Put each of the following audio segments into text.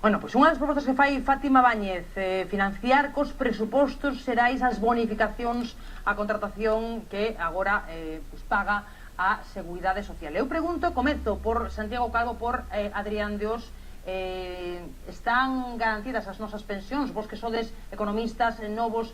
Bueno, pois unha das propostas que fai Fátima Báñez, financiar cos presupostos xerais as bonificacións á contratación que agora paga a Seguridade Social. Eu pregunto, comezo por Santiago Calvo, por Adrián de Os, están garantidas as nosas pensións? Vos que sodes economistas novos,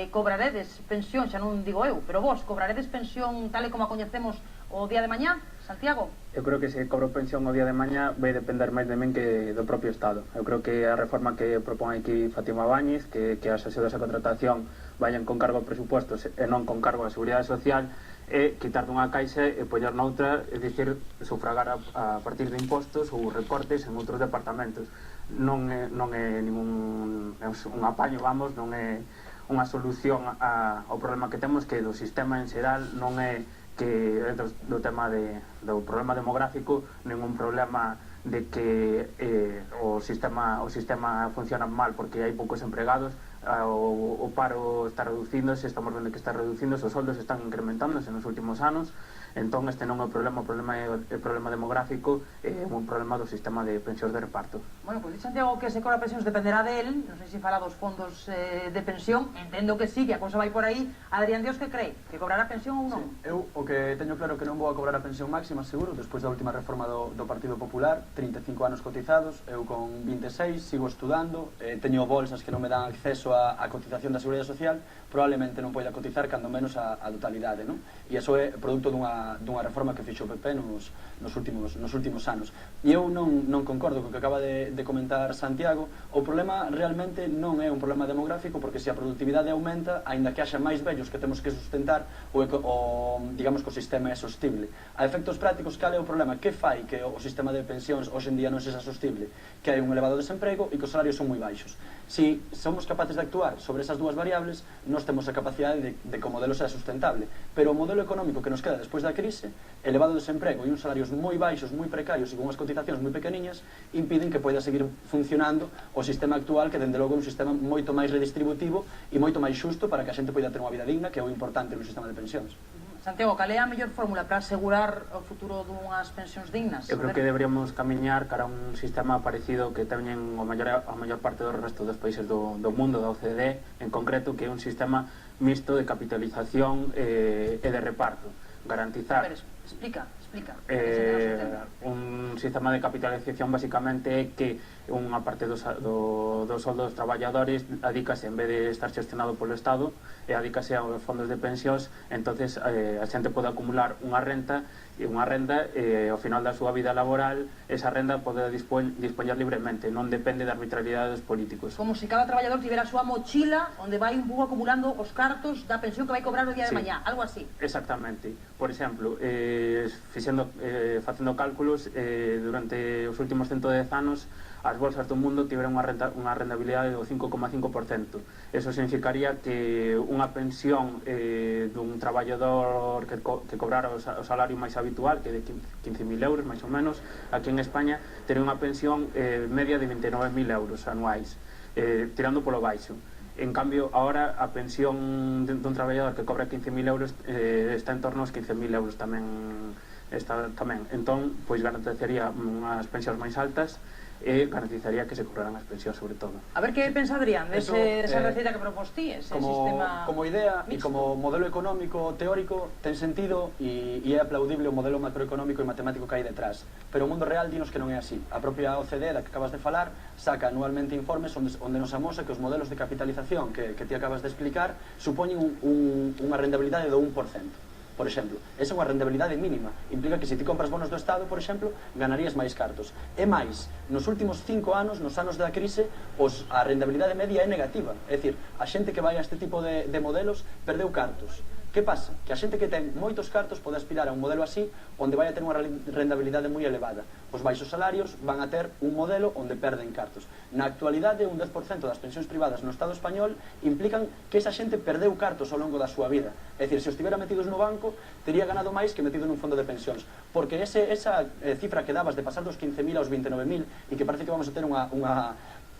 cobraredes pensión, xa non digo eu, pero vos cobraredes pensión tal e como a coñecemos o día de mañá, Santiago? Eu creo que se cobro pensión o día de mañá vai depender máis de min que do propio Estado. Eu creo que a reforma que propón aquí Fátima Báñez, que as axudas a contratación vayan con cargo a presupostos e non con cargo a Seguridade Social, é quitar dunha caixa e poñer noutra, é dicir, sufragar a partir de impostos ou recortes en outros departamentos. Non é ningún un apaño, vamos, non é unha solución ao problema que temos, que do sistema en xeral non é que dentro do tema do problema demográfico, ningún problema de que o sistema funciona mal porque hai poucos empregados. O paro está reducíndose, estamos vendo que está reducíndose, os soldos están incrementándose nos últimos anos. Entón este non é o problema, o problema demográfico, é un problema do sistema de pensións de reparto. Bueno, pois Santiago, que se cobra pensións dependerá del, non sei se fala dos fondos de pensión, entendo que sí, que a cousa vai por aí. Adrián Dios, que cree? Que cobrará pensión ou non? Sí, eu o que teño claro que non vou a cobrar a pensión máxima, seguro, despois da última reforma do Partido Popular, 35 anos cotizados, eu con 26, sigo estudando, teño bolsas que non me dan acceso a cotización da Seguridade Social, probablemente non poida cotizar cando menos a totalidade, non? E iso é produto dunha reforma que fixo o PP nos últimos anos. E eu non concordo co que acaba de comentar Santiago. O problema realmente non é un problema demográfico, porque se a productividade aumenta, aínda que haxa máis vellos que temos que sustentar, digamos que o sistema é sostible. A efectos prácticos, cal é o problema? Que fai que o sistema de pensións hoxe en día non sexa sostible? Que hai un elevado desemprego e que os salarios son moi baixos. Si somos capaces de actuar sobre esas dúas variables, nós temos a capacidade de que o modelo sea sustentable. Pero o modelo económico que nos queda despois da crise, elevado desemprego e uns salarios moi baixos, moi precarios e con unhas cotizacións moi pequeniñas, impiden que poida seguir funcionando o sistema actual, que dende logo é un sistema moito máis redistributivo e moito máis xusto para que a xente poida ter unha vida digna, que é o importante no sistema de pensións. Santiago, cal é a mellor fórmula para asegurar o futuro dunhas pensións dignas? Eu creo que deberíamos camiñar cara a un sistema parecido que teñen a maior parte do resto dos países do mundo, da OCDE, en concreto, que é un sistema mixto de capitalización e de reparto. Garantizar... Explica. Un sistema de capitalización basicamente é que unha parte dos soldos dos traballadores adícase, en vez de estar gestionado polo Estado, adícase aos fondos de pensións. Entonces a xente pode acumular unha renda e ao final da súa vida laboral esa renda pode dispoñer libremente, non depende da arbitrariedade dos políticos. Como se cada traballador tivera a súa mochila onde vai un pouco acumulando os cartos da pensión que vai cobrar o día de mañá, algo así. Exactamente. Por exemplo, facendo cálculos, durante os últimos 110 anos as bolsas do mundo tiveron unha rentabilidade do 5,5%. Eso significaría que unha pensión dun traballador que cobrara o salario máis habitual, que de 15.000 euros, máis ou menos, aquí en España, tería unha pensión media de 29.000 euros anuais, tirando polo baixo. En cambio, ahora a pensión dun traballador que cobra 15.000 euros está en torno aos 15.000 euros tamén. Entón, pois garantizaría unhas pensións máis altas e garantizaría que se cobraran as pensións, sobre todo. A ver que pensa Adrián desa receita que propostí, ese sistema... Como idea e como modelo económico teórico ten sentido e é aplaudible o modelo macroeconómico e matemático que hai detrás, pero o mundo real dinos que non é así. A propia OCDE, da que acabas de falar, saca anualmente informes onde nos amosa que os modelos de capitalización que ti acabas de explicar supoñen unha rentabilidade do 1%. Por exemplo, esa é unha rentabilidade mínima. Implica que se ti compras bonos do Estado, por exemplo, ganarías máis cartos. E máis, nos últimos 5 anos, nos anos da crise, a rentabilidade media é negativa. É dicir, a xente que vai a este tipo de modelos perdeu cartos. Que pasa? Que a xente que ten moitos cartos pode aspirar a un modelo así, onde vai a ter unha rentabilidade moi elevada. Os baixos salarios van a ter un modelo onde perden cartos. Na actualidade, un 10% das pensións privadas no Estado español implican que esa xente perdeu cartos ao longo da súa vida. É dicir, se os tivera metidos no banco, tería ganado máis que metido nun fondo de pensións. Porque esa cifra que dabas de pasar dos 15.000 aos 29.000 e que parece que vamos a ter unha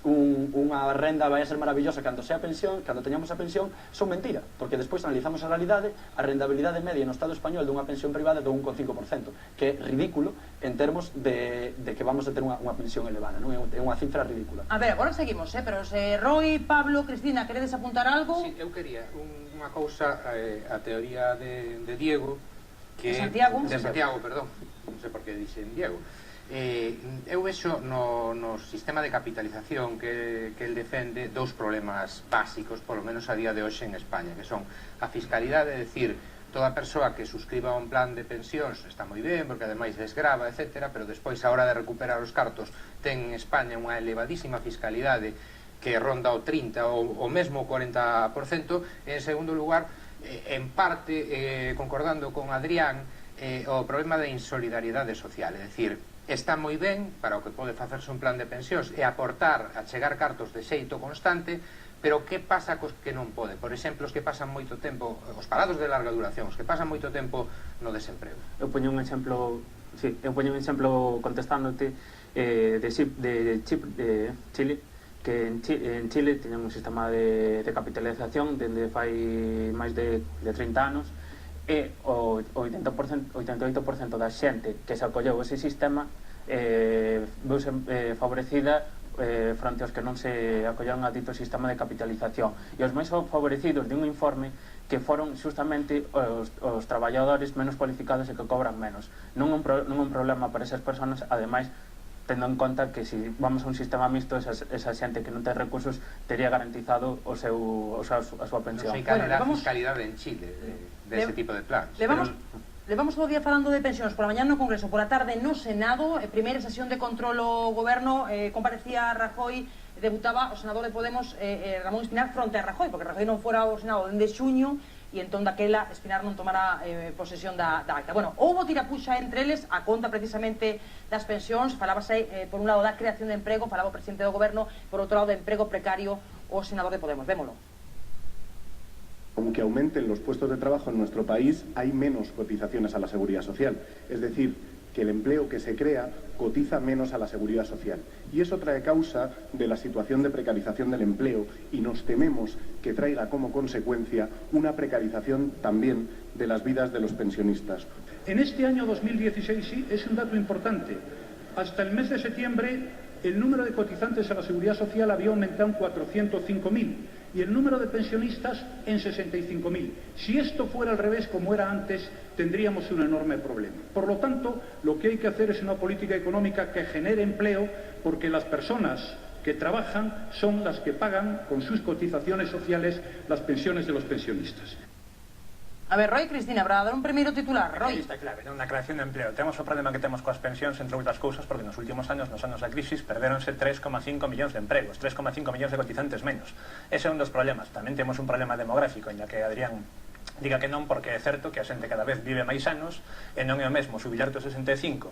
unha renda vai a ser maravillosa cando sea pensión, cando teñamos a pensión, son mentira, porque despois analizamos a realidade, a rentabilidade media no Estado español dunha pensión privada é do 1,5%, que é ridículo en termos de que vamos a ter unha pensión elevada, non? É unha cifra ridícula. A ver, agora seguimos, pero se Roy, Pablo, Cristina, queredes apuntar algo? Sí, eu quería unha cousa, a teoría de Diego, que de Santiago, perdón, non sei por que dixen Diego. Eu vexo no sistema de capitalización que el defende dous problemas básicos, polo menos a día de hoxe en España, que son a fiscalidade, é dicir, toda persoa que suscriba un plan de pensións está moi ben, porque ademais desgrava, etc., pero despois a hora de recuperar os cartos ten en España unha elevadísima fiscalidade que ronda o 30% ou mesmo o 40%. En segundo lugar, en parte, concordando con Adrián, o problema da insolidaridade social, é dicir, está moi ben para o que pode facerse un plan de pensións e aportar a chegar cartos de xeito constante, pero que pasa cos que non pode? Por exemplo, os que pasan moito tempo, os parados de larga duración, os que pasan moito tempo no desemprego. Eu poño un exemplo contestándote de Chile, que en Chile teñen un sistema de capitalización dende fai máis de 30 anos, e o 88% da xente que se acolleu ese sistema veuse favorecida fronte aos que non se acolleron a dito sistema de capitalización, e os máis favorecidos de un informe que foron justamente os traballadores menos cualificados e que cobran menos. Non é un problema para esas persoas, ademais tendo en conta que se vamos a un sistema mixto, esa xente que non ten recursos tería garantizado a súa pensión. Non sei cal é a fiscalidade en Chile de ese tipo de plans. Levamos todo o día falando de pensións, por la mañá no Congreso, por la tarde no Senado, primeira sesión de control ao goberno, comparecía Rajoy, debutaba o senador de Podemos Ramón Espinar fronte a Rajoy, porque Rajoy non fora ao Senado dende xuño, e entón daquela Espinar non tomara posesión da acta. Bueno, houbo tirapuxa entre eles a conta precisamente das pensións, falábase por un lado da creación de emprego, falaba o presidente do goberno, por outro lado de emprego precario o senador de Podemos. Vémolo. Aunque aumenten los puestos de trabajo en nuestro país, hay menos cotizaciones a la seguridad social. Es decir, que el empleo que se crea cotiza menos a la seguridad social. Y eso trae causa de la situación de precarización del empleo, y nos tememos que traiga como consecuencia una precarización también de las vidas de los pensionistas. En este año 2016 sí es un dato importante. Hasta el mes de septiembre el número de cotizantes a la seguridad social había aumentado en 405.000 y el número de pensionistas en 65.000. Si esto fuera al revés, como era antes, tendríamos un enorme problema. Por lo tanto, lo que hay que hacer es una política económica que genere empleo, porque las personas que trabajan son las que pagan con sus cotizaciones sociales las pensiones de los pensionistas. A ver, Roy, Cristina, para dar un primeiro titular, Roy. Está clave, na creación de empleo. Temos o problema que temos coas pensións, entre outras cousas, porque nos últimos anos, nos anos da crisis, perderonse 3,5 millóns de empregos, 3,5 millóns de cotizantes menos. Ese é un dos problemas. Tamén temos un problema demográfico, en que Adrián diga que non, porque é certo que a xente cada vez vive máis anos, e non é o mesmo jubilar aos 65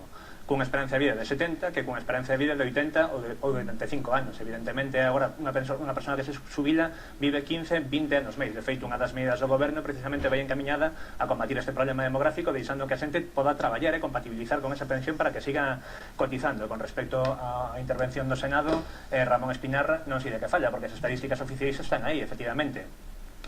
cunha esperanza de vida de 70 que cunha esperanza de vida de 80 ou de 85 anos. Evidentemente, agora unha persona que se xubila vive 15, 20 anos máis. De feito, unha das medidas do goberno precisamente vai encaminhada a combatir este problema demográfico, deixando que a xente poda traballar e compatibilizar con esa pensión para que siga cotizando. Con respecto á intervención do Senado, Ramón Espinar non sei de que falla, porque as estadísticas oficiais están aí, efectivamente.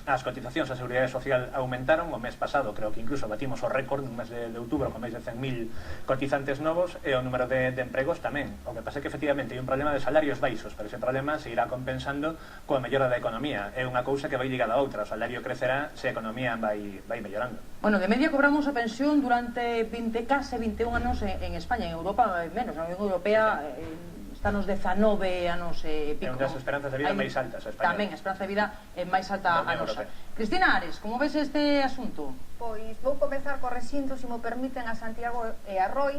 As cotizacións á Seguridade Social aumentaron o mes pasado, creo que incluso batimos o récord no mes de outubro con máis de 100.000 cotizantes novos, e o número de empregos tamén. O que pasa é que efectivamente hai un problema de salarios baixos, pero ese problema se irá compensando coa mellora da economía. É unha cousa que vai ligada a outra, o salario crecerá se a economía vai mellorando. Bueno, de media cobramos a pensión durante case 21 anos en España, en Europa menos, na Unión Europea está nos 19 anos e pico. É unha das esperanzas de vida máis altas a España. Tamén, a esperanza de vida é máis alta a nosa. Cristina Ares, como ves este asunto? Pois vou comezar co recinto, se mo permiten, a Santiago e a Roy,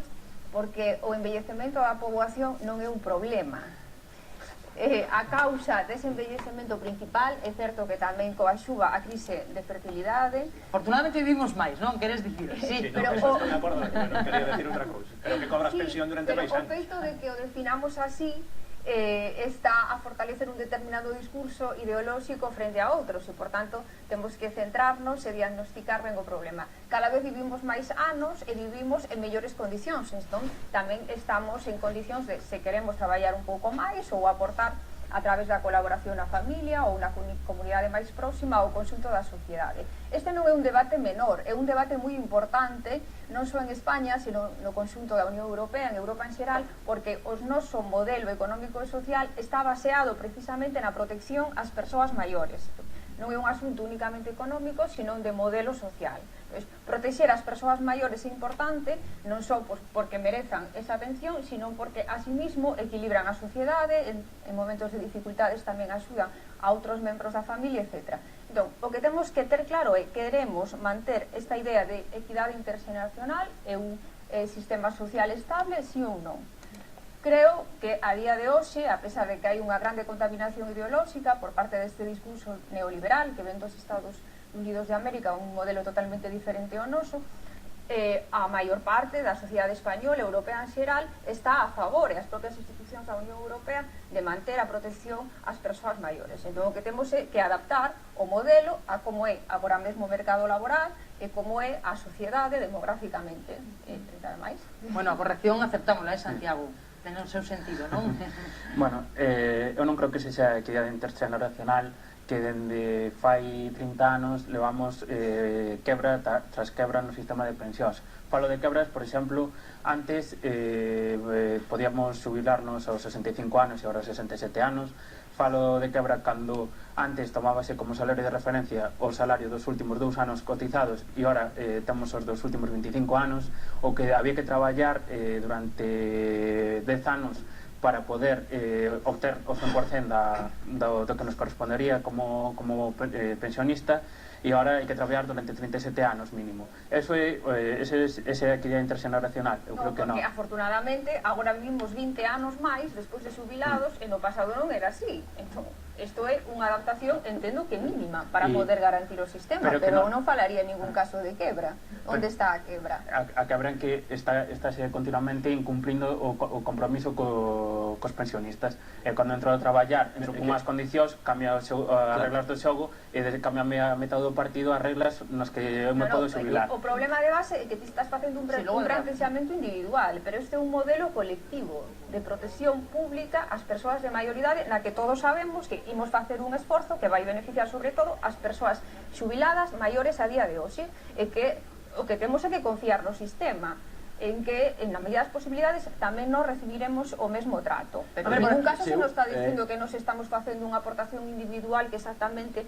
porque o envellecemento da poboación non é un problema. A causa dese envellecemento principal é certo que tamén coaxuva a crise de fertilidade. Afortunadamente vivimos máis, non? Queres dicir? Sí, pero estou de acordo, non quería decir outra cousa. Pero que cobras pensión durante máis anos. Pero o feito de que o definamos así está a fortalecer un determinado discurso ideolóxico frente a outros, e por tanto temos que centrarnos e diagnosticar ben o problema. Cada vez vivimos máis anos e vivimos en mellores condicións, entón tamén estamos en condicións de, se queremos traballar un pouco máis ou aportar a través da colaboración na familia ou na comunidade máis próxima ou conxunto da sociedade. Este non é un debate menor, é un debate moi importante non só en España, sino no conxunto da Unión Europea, en Europa en xeral, porque o noso modelo económico e social está baseado precisamente na protección ás persoas maiores. Non é un asunto únicamente económico, sino de modelo social. Protexer as persoas maiores é importante, non só porque merezan esa atención, sino porque asimismo equilibran a sociedade, en momentos de dificultades tamén axudan a outros membros da familia, etc. Entón, o que temos que ter claro é que queremos manter esta idea de equidade interxeneracional e un sistema social estable, sí ou non. Creo que a día de hoxe, a pesar de que hai unha grande contaminación ideolóxica por parte deste discurso neoliberal que ven dos Estados Unidos de América, un modelo totalmente diferente ao noso, a maior parte da sociedade española e europea en xeral está a favor, e as propias institucións da Unión Europea, de manter a protección ás persoas maiores. Entón, o que temos é que adaptar o modelo a como é agora mesmo o mercado laboral e como é a sociedade demográficamente. Nada máis. Bueno, a corrección aceptámola, Santiago, ten o seu sentido, non? Bueno, eu non creo que sexa equidade interxeneracional que dende fai 30 anos levamos quebra tras quebra no sistema de pensións. Falo de quebras, por exemplo, antes podíamos jubilarnos aos 65 anos e agora 67 anos. Falo de quebra cando antes tomábase como salario de referencia o salario dos últimos 2 anos cotizados e agora temos os dos últimos 25 anos, o que había que traballar durante 10 anos para poder obter o 100% do que nos correspondería como pensionista, e agora hai que traballar durante 37 anos mínimo. Ese é a equidade interxeneracional? Eu creo que non. Porque afortunadamente agora vivimos 20 anos máis despois de xubilados e no pasado non era así. Entón, isto é unha adaptación, entendo que mínima, para poder garantir o sistema, pero non falaría en ningún caso de quebra. Onde está a quebra? A quebra en que está continuamente incumplindo o compromiso cos pensionistas. E cando entro a traballar, entro con unhas condicións, cambia as reglas do xogo e cambia a metade do partido as reglas nas que eu me podo xubilar. O problema de base é que ti estás facendo un planteamento individual, pero este é un modelo colectivo de protección pública ás persoas de maioridade, na que todos sabemos que imos facer un esforzo que vai beneficiar sobre todo as persoas xubiladas maiores a día de hoxe, e que o que temos é que confiar no sistema, en que, na medida das posibilidades, tamén nos recibiremos o mesmo trato. Pero en ningún caso se nos está dicindo que nos estamos facendo unha aportación individual que exactamente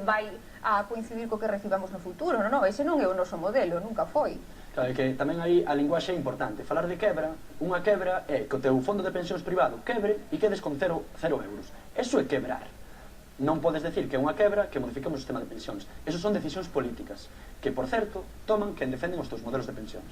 vai a coincidir co que recibamos no futuro. Non, ese non é o noso modelo, nunca foi. Claro, que tamén aí a linguaxe é importante. Falar de quebra, unha quebra é que o teu fondo de pensións privado quebre e quedes con 0 euros. Eso é quebrar. Non podes decir que é unha quebra que modifiquemos o sistema de pensións. Esos son decisións políticas, que, por certo, toman quen defenden os teus modelos de pensións.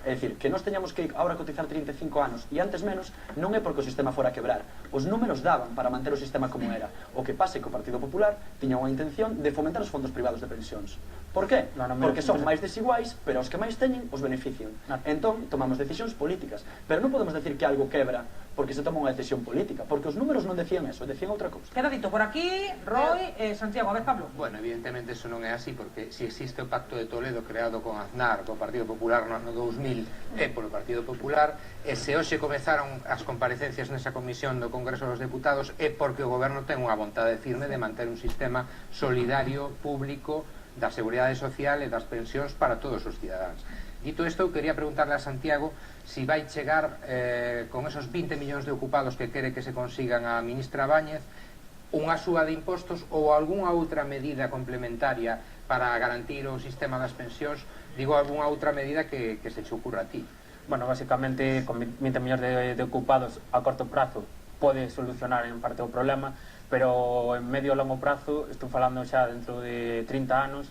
É dicir, que nós teñamos que agora cotizar 35 anos e antes menos, non é porque o sistema fora a quebrar. Os números daban para manter o sistema como era. O que pase que o Partido Popular tiña unha intención de fomentar os fondos privados de pensións. Por qué? Porque son máis desiguais, pero os que máis teñen os benefician. Entón, tomamos decisións políticas. Pero non podemos decir que algo quebra porque se toma unha decisión política, porque os números non decían eso, decían outra cousa. Queda dito por aquí, Roy, Santiago, a ver, Pablo. Bueno, evidentemente eso non é así, porque si existe o Pacto de Toledo creado con Aznar, co Partido Popular no 2000 e polo Partido Popular, e se hoxe comezaron as comparecencias nesa comisión do Congreso dos Deputados é porque o goberno ten unha vontade firme de manter un sistema solidario, público, da seguridade social e das pensións para todos os cidadáns. Dito isto, eu quería preguntarle a Santiago si vai chegar con esos 20 millóns de ocupados que quere que se consigan a ministra Báñez unha suba de impostos ou algunha outra medida complementaria para garantir o sistema das pensións, digo, algunha outra medida que se che ocurra a ti. Bueno, básicamente, con 20 millóns de ocupados a corto prazo pode solucionar en parte o problema, pero en medio e longo prazo, estou falando xa dentro de 30 anos,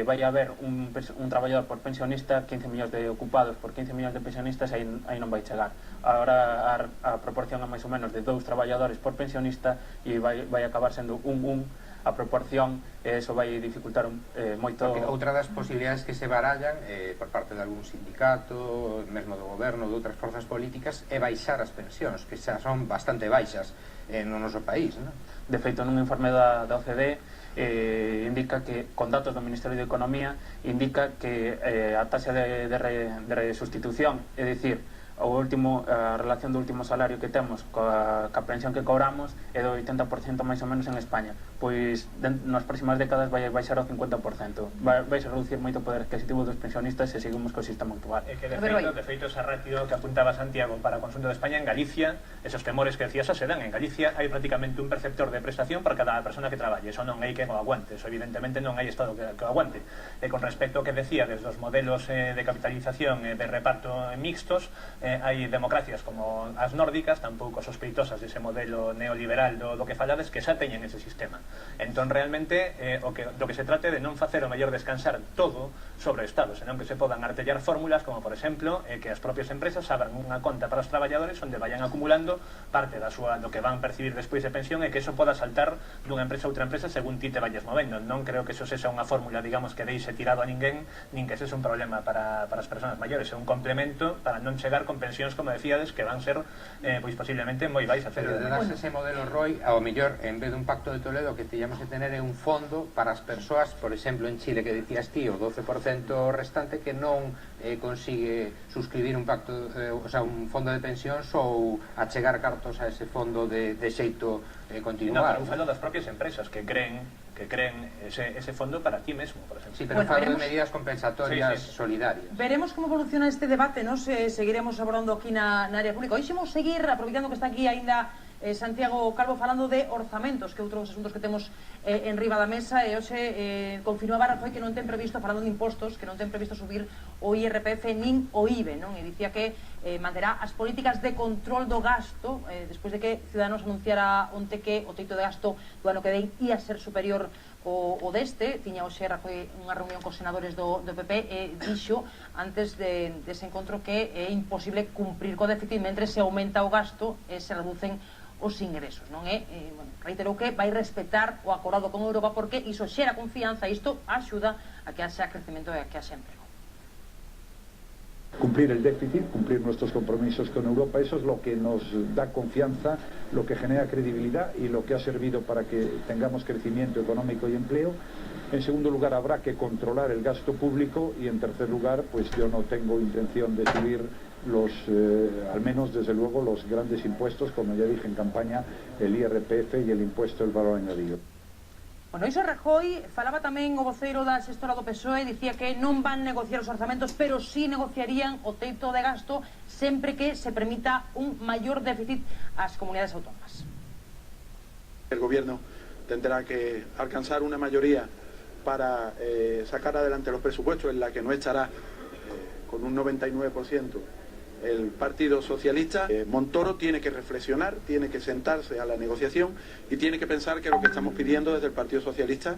vai haber un traballador por pensionista, 15 millóns de ocupados por 15 millóns de pensionistas, aí non vai chegar. Agora a proporción é máis ou menos de 2 traballadores por pensionista e vai acabar sendo a proporción, e eso vai dificultar moito. Porque outra das posibilidades que se barallan por parte de algún sindicato, mesmo do goberno, de outras forzas políticas, é baixar as pensións, que xa son bastante baixas no noso país, non? De feito, nun informe da OCDE indica que, con datos do Ministerio de Economía, indica que a taxa de sustitución, é dicir, a relación do último salario que temos coa pensión que cobramos é do 80% máis ou menos en España. Pois nas próximas décadas vai baixar ao 50%. Vai se reducir moito o poder adquisitivo dos pensionistas se seguimos co sistema actual. É que de feito esa ratio que apuntaba Santiago para o consunto de España en Galicia, esos temores que decías se dan en Galicia, hai prácticamente un perceptor de prestación para cada persona que traballe. Eso non hai que o aguante, eso evidentemente non hai Estado que o aguante. E con respecto ao que decía desde os modelos de capitalización e de reparto mixtos, hai democracias como as nórdicas, tampouco sospeitosas dese modelo neoliberal do que falades, que xa teñen ese sistema. Entón realmente do que se trate de non facer o mellor descansar todo sobre o Estado, senón que se podan artellar fórmulas como por exemplo que as propias empresas abran unha conta para os traballadores onde vayan acumulando parte do que van percibir despois de pensión e que eso poda saltar dunha empresa a outra empresa según ti te vayas movendo. Non creo que eso sexa unha fórmula, digamos, que deixe tirado a ninguén, nin que sexa un problema para as persoas maiores, é un complemento para non chegar con pensións, como decíades, que van ser pois posiblemente moi baixas. Pero de darse ese modelo ROI, ao mellor, en vez dun pacto de Toledo, que teñamos que tener é un fondo para as persoas, por exemplo, en Chile, que dicías ti, o 12% restante que non consigue suscribir un pacto, o sea, un fondo de pensións ou achegar cartos a ese fondo de xeito continuado. Non, pero falo das propias empresas que creen ese fondo para ti mesmo, por exemplo. Sí, pero falo de medidas compensatorias solidarias. Veremos como evoluciona este debate, nos seguiremos abordando aquí na área pública. Hoxe vamos seguir, aproveitando que está aquí aínda Santiago Calvo, falando de orzamentos, que outros asuntos que temos en riba da mesa, e hoxe confirmaba Rajoy que non ten previsto, falando de impostos, que non ten previsto subir o IRPF nin o IBE, non? E dicía que manterá as políticas de control do gasto, despois de que Ciudadanos anunciara onte que o teito de gasto do ano que ven ia ser superior o deste. Tiña hoxe Rajoy unha reunión cos senadores do PP e dixo antes dese encontro que é imposible cumprir co déficit mentre se aumenta o gasto e se reducen os ingresos, non é? Reiterou que vai respetar o acordado con Europa porque iso xera confianza e isto axuda a que haxa crecemento e a que haxa emprego. Cumplir el déficit, cumplir nuestros compromisos con Europa, eso es lo que nos da confianza, lo que genera credibilidad y lo que ha servido para que tengamos crecimiento económico y empleo. En segundo lugar, habrá que controlar el gasto público y en tercer lugar, pues yo no tengo intención de subir al menos desde luego los grandes impuestos, como ya dije en campaña, el IRPF y el impuesto del valor añadido. Bueno, iso Rajoy falaba tamén o voceiro da xestora do PSOE, dicía que non van negociar os orzamentos, pero sí negociarían o teito de gasto sempre que se permita un maior déficit ás comunidades autónomas. El gobierno tendrá que alcanzar una mayoría para sacar adelante los presupuestos en la que no estará con un 99% el Partido Socialista. Montoro tiene que reflexionar, tiene que sentarse a la negociación y tiene que pensar que lo que estamos pidiendo desde el Partido Socialista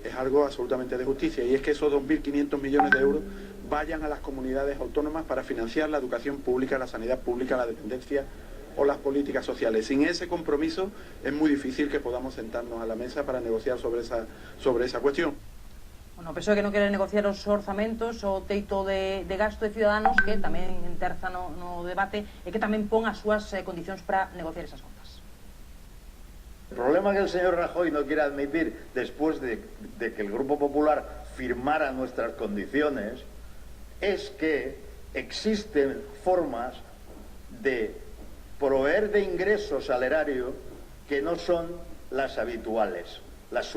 es algo absolutamente de justicia, y es que esos 2.500 millones de euros vayan a las comunidades autónomas para financiar la educación pública, la sanidad pública, la dependencia o las políticas sociales. Sin ese compromiso es muy difícil que podamos sentarnos a la mesa para negociar sobre esa cuestión. Bueno, o PSOE que non quere negociar os orzamentos, o teito de gasto de Ciudadanos, que tamén enterza no debate e que tamén pon as súas condicións para negociar esas contas. El problema que el señor Rajoy no quiere admitir después de que el Grupo Popular firmara nuestras condiciones es que existen formas de proveer de ingresos al erario que no son las habituales. Las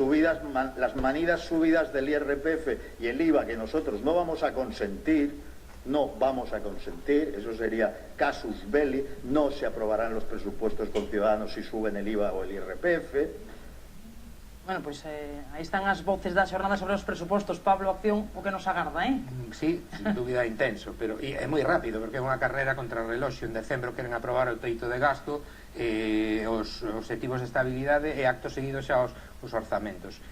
manidas subidas del IRPF y el IVA que nosotros no vamos a consentir, eso sería casus belli, no se aprobarán los presupuestos con Ciudadanos si suben el IVA o el IRPF. Bueno, pois aí están as voces da xornada sobre os presupostos. Pablo, acción, o que nos agarda, Sí, sin dúbida intenso, pero é moi rápido, porque é unha carrera contra o reloxo. En decembro queren aprobar o teito de gasto, os objetivos de estabilidade e acto seguido xa os orzamentos.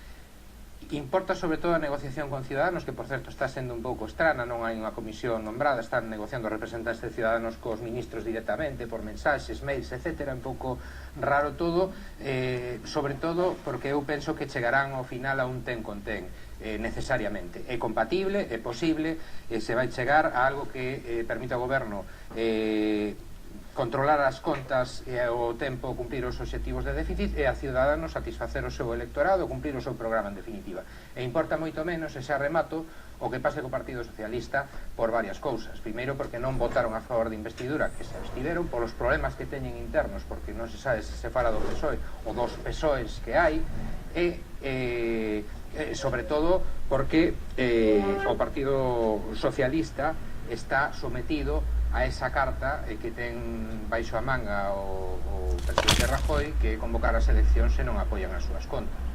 Importa sobre todo a negociación con Ciudadanos, que por certo está sendo un pouco estrana, non hai unha comisión nombrada, están negociando representantes de Ciudadanos cos ministros directamente, por mensaxes, mails, etc. Un pouco raro todo, sobre todo porque eu penso que chegarán ao final a un ten con ten, necesariamente. É compatible, é posible, se vai chegar a algo que permita ao goberno controlar as contas e ao tempo cumplir os obxectivos de déficit e a Ciudadanos satisfacer o seu electorado, cumplir o seu programa en definitiva. E importa moito menos, e xa remato, o que pase co Partido Socialista por varias cousas. Primeiro, porque non votaron a favor de investidura, que se abstiveron polos problemas que teñen internos, porque non se sabe se se fala do PSOE ou dos PSOEs que hai, e sobre todo porque o Partido Socialista está sometido a esa carta que ten baixo a manga o presidente Rajoy, que convocar as eleccións se non apoian as súas contas.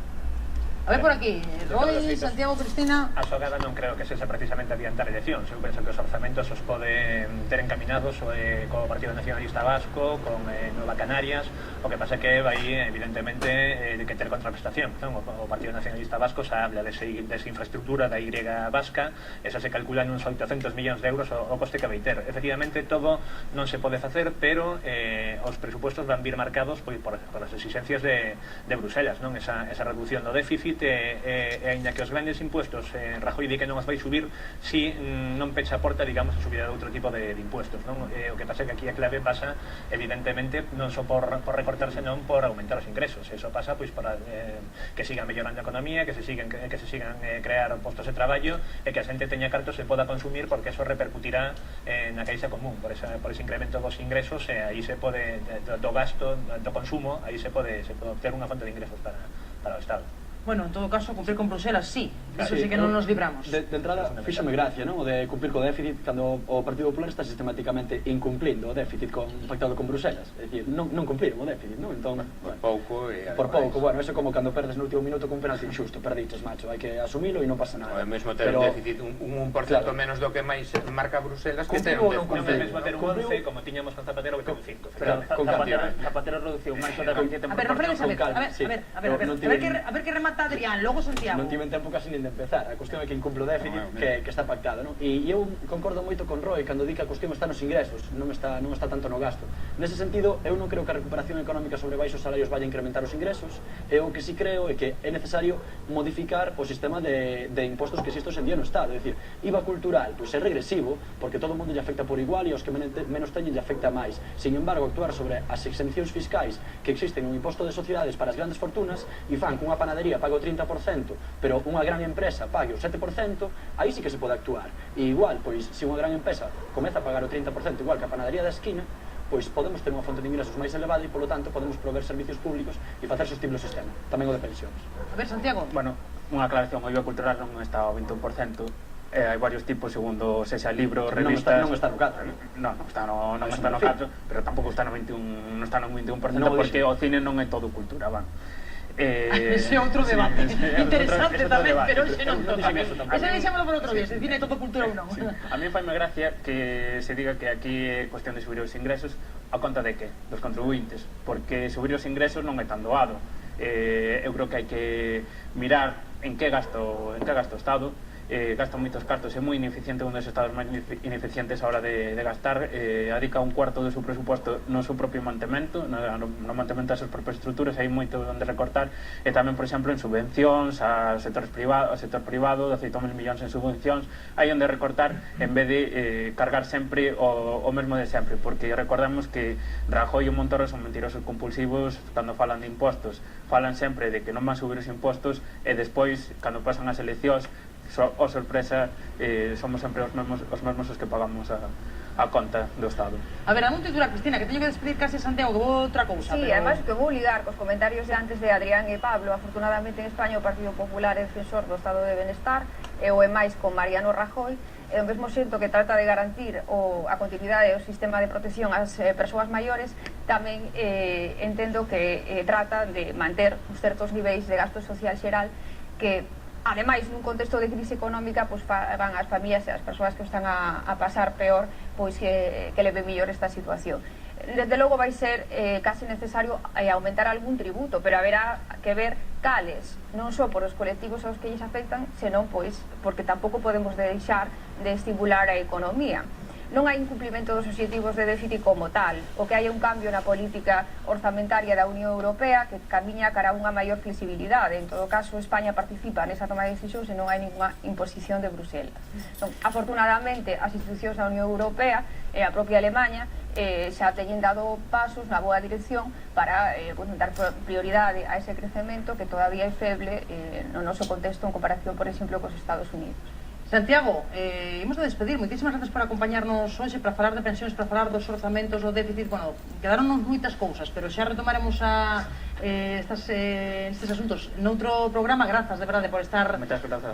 A ver por aquí, Roy, Santiago, Cristina. A xogada non creo que sexa precisamente adiantar eleccións. Eu penso que os orzamentos os pode ter encaminados co Partido Nacionalista Vasco, con Nova Canarias. O que pasa que vai, evidentemente, de que ter contraprestación. O Partido Nacionalista Vasco xa habla desa infraestructura da Y vasca, esa se calcula nuns 800 millóns de euros o coste que vai ter. Efectivamente, todo non se pode facer, pero os presupuestos van vir marcados por as exigencias de Bruselas, non? Esa reducción do déficit, aínda que os grandes impuestos Rajoy di que non os vai subir si non pecha a porta, digamos, a subida de outro tipo de impuestos, non? O que pasa que aquí a clave pasa, evidentemente, non só por recortar, senón por aumentar os ingresos. Eso pasa pois para que sigan mellorando a economía, que se sigan crear postos de traballo e que a xente teña cartos se poda consumir, porque eso repercutirá na caixa común por ese incremento dos ingresos, e aí se pode, do gasto, do consumo, aí se pode obter unha fonte de ingresos para o Estado. Bueno, en todo caso, cumplir con Bruselas, sí. Eso sí que non nos libramos. De entrada, fíxame gracia, non? O de cumplir co déficit, cando o Partido Popular está sistemáticamente incumplindo o déficit pactado con Bruselas. É dicir, non cumpliron o déficit, non? Entón, por pouco, bueno, eso como cando perdes no último minuto con penalti injusto, perdiches, macho, hai que asumilo e non pasa nada. O mesmo ter un déficit un 1% menos do que máis marca Bruselas, que ter un déficit. Non é mesmo ter un 11, como tiñamos con Zapatero, que ten un 5. Zapatero reduciu máis o déficit. A ver, non fredes, a ver que remata Adrián, logo Santiago. Non tiven tempo casi nin de empezar. A cuestión é que incumple o déficit que está pactado, non? E eu concordo moito con Roy cando di que a cuestión está nos ingresos, non está tanto no gasto. Nese sentido, eu non creo que a recuperación económica sobre baixos salarios vaya a incrementar os ingresos. Eu que si creo é que é necesario modificar o sistema de impostos que existe hoxe en día no Estado. É dicir, IVA cultural, pois é regresivo, porque todo o mundo lle afecta por igual e aos que menos teñen lle afecta máis. Sin embargo, actuar sobre as exencións fiscais que existen no imposto de sociedades para as grandes fortunas e fan que unha panadería pague o 30%, pero unha gran empresa pague o 7%, aí sí que se pode actuar. E igual, pois, se unha gran empresa comeza a pagar o 30% igual que a panadería da esquina, pois podemos ter unha fonte de ingresos máis elevada e, polo tanto, podemos prover servicios públicos e facer sostible o sistema, tamén o de pensións. A ver, Santiago. Bueno, unha aclaración, o IVA cultural non está ao 21%, hai varios tipos segundo sexa libro, revistas. Non está no 4. Non está no 4, pero tampouco está no 21%, porque o cine non é todo cultura, van. Ese é outro debate interesante tamén, pero ese non toca. Ese deixámoslo por outro día, se cine todo cultura ou non. A mí faime gracia que se diga que aquí é cuestión de subir os ingresos a conta de que? Dos contribuintes, porque subir os ingresos non é tan doado. Eu creo que hai que mirar en que gasto o Estado. Gasta moitos cartos, é moi ineficiente, un dos estados máis ineficientes a hora de gastar, adica un cuarto do seu presuposto no seu propio mantemento, no mantemento das súas propias estruturas, hai moito onde recortar, e tamén, por exemplo, en subvencións ao sector privado, 200.000 millóns en subvencións, hai onde recortar en vez de cargar sempre o mesmo de sempre, porque recordamos que Rajoy e Montoro son mentirosos compulsivos cando falan de impostos, falan sempre de que non van subir os impostos e despois, cando pasan as eleccións, o sorpresa, somos sempre os mesmos os que pagamos a conta do Estado. A ver, dame un titular, Cristina, que teño que despedir casi a Santiago, que vou outra cousa. Sí, pero... además que vou ligar cos comentarios de antes de Adrián e Pablo. Afortunadamente en España o Partido Popular é defensor do Estado de Benestar, e o é máis con Mariano Rajoy, e ao mesmo xento que trata de garantir a continuidade do sistema de protección ás persoas maiores, tamén entendo que trata de manter uns certos niveis de gasto social xeral que, ademais, nun contexto de crise económica, pois van as familias e as persoas que están a pasar peor, pois que leve mellor esta situación. Desde logo vai ser casi necesario aumentar algún tributo, pero haberá que ver cales, non só por os colectivos aos que lles afectan, senón pois porque tampouco podemos deixar de estimular a economía. non hai incumplimento dos obxectivos de déficit como tal, o que hai un cambio na política orzamentaria da Unión Europea que camiña cara a unha maior flexibilidade. En todo caso, España participa nesa toma de decisións e non hai ninguna imposición de Bruselas. Entón, afortunadamente, as institucións da Unión Europea e a propia Alemanha xa teñen dado pasos na boa dirección para dar prioridade a ese crecemento que todavía é feble no noso contexto en comparación, por exemplo, cos Estados Unidos. Santiago, imos a despedir. Moitísimas gracias por acompañarnos hoxe para falar de pensións, para falar dos orzamentos, do déficit. Bueno, quedaronnos moitas cousas, pero xa retomaremos estes asuntos noutro programa. Grazas, de verdade, por estar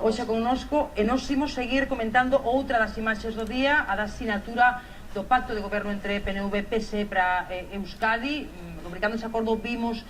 hoxe connosco. E nos imos seguir comentando outra das imaxes do día, a da sinatura do pacto de goberno entre PNV e PSE para Euskadi. Rubricando ese acordo vimos